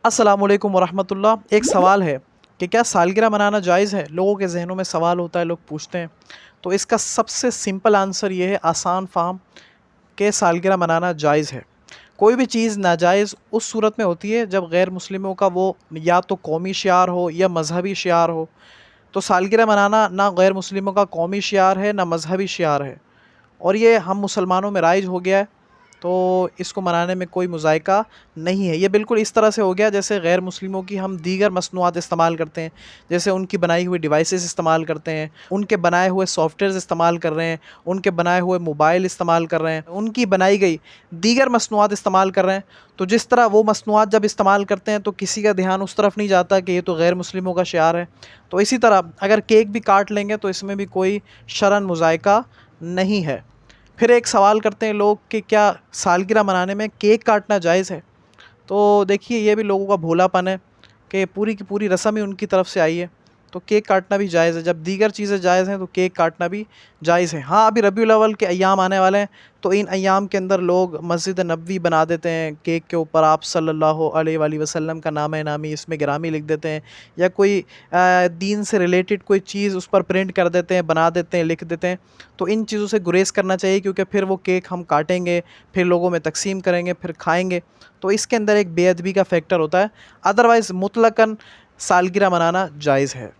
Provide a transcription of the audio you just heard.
अस्सलाम वालेकुम वरहमतुल्लाह। एक सवाल है कि क्या सालगिरह मनाना जायज़ है? लोगों के जहनों में सवाल होता है, लोग पूछते हैं। तो इसका सबसे सिंपल आंसर ये है, आसान फ़ाहम, कि सालगिरह मनाना जायज़ है। कोई भी चीज़ नाजायज़ उस सूरत में होती है जब गैर मुस्लिमों का वो या तो कौमी शियार हो या मजहबी शियार हो। तो सालगिरह मनाना ना गैर मुस्लिमों का कौमी शियार है, ना मजहबी शियार है, और ये हम मुसलमानों में राइज हो गया है। तो इसको मनाने में कोई मुज़ायका नहीं है। ये बिल्कुल इस तरह से हो गया जैसे गैर मुस्लिमों की हम दीगर मसनूआत इस्तेमाल करते हैं, जैसे उनकी बनाई हुई डिवाइसेस इस्तेमाल करते हैं, उनके बनाए हुए सॉफ्टवेयर्स इस्तेमाल कर रहे हैं, उनके बनाए हुए मोबाइल इस्तेमाल कर रहे हैं, उनकी बनाई गई दीगर मसनूआत इस्तेमाल कर रहे हैं। तो जिस तरह वो मसनूआत जब इस्तेमाल करते हैं तो किसी का ध्यान उस तरफ नहीं जाता कि ये तो गैर मुस्लिमों का शियार है। तो इसी तरह अगर केक भी काट लेंगे तो इसमें भी कोई शरअन मुज़ायका नहीं है। फिर एक सवाल करते हैं लोग कि क्या सालगिरह मनाने में केक काटना जायज़ है? तो देखिए, ये भी लोगों का भोलापन है कि पूरी की पूरी रस्म ही उनकी तरफ से आई है, तो केक काटना भी जायज़ है। जब दीगर चीज़ें जायज़ हैं तो केक काटना भी जायज़ है। हाँ, अभी रबीउल अव्वल के अय्याम आने वाले हैं, तो इन अय्याम के अंदर लोग मस्जिद नबवी बना देते हैं, केक के ऊपर आप सल्लल्लाहु अलैहि वसल्लम का नाम नामी इसमें गिरामी लिख देते हैं, या कोई दीन से रिलेटेड कोई चीज़ उस पर प्रिंट कर देते हैं, बना देते हैं, लिख देते हैं। तो इन चीज़ों से गुरेज़ करना चाहिए, क्योंकि फिर वो केक हम काटेंगे, फिर लोगों में तकसीम करेंगे, फिर खाएँगे, तो इसके अंदर एक बेअदबी का फैक्टर होता है। अदरवाइज़ मुतलकन सालगिरह मनाना जायज़ है।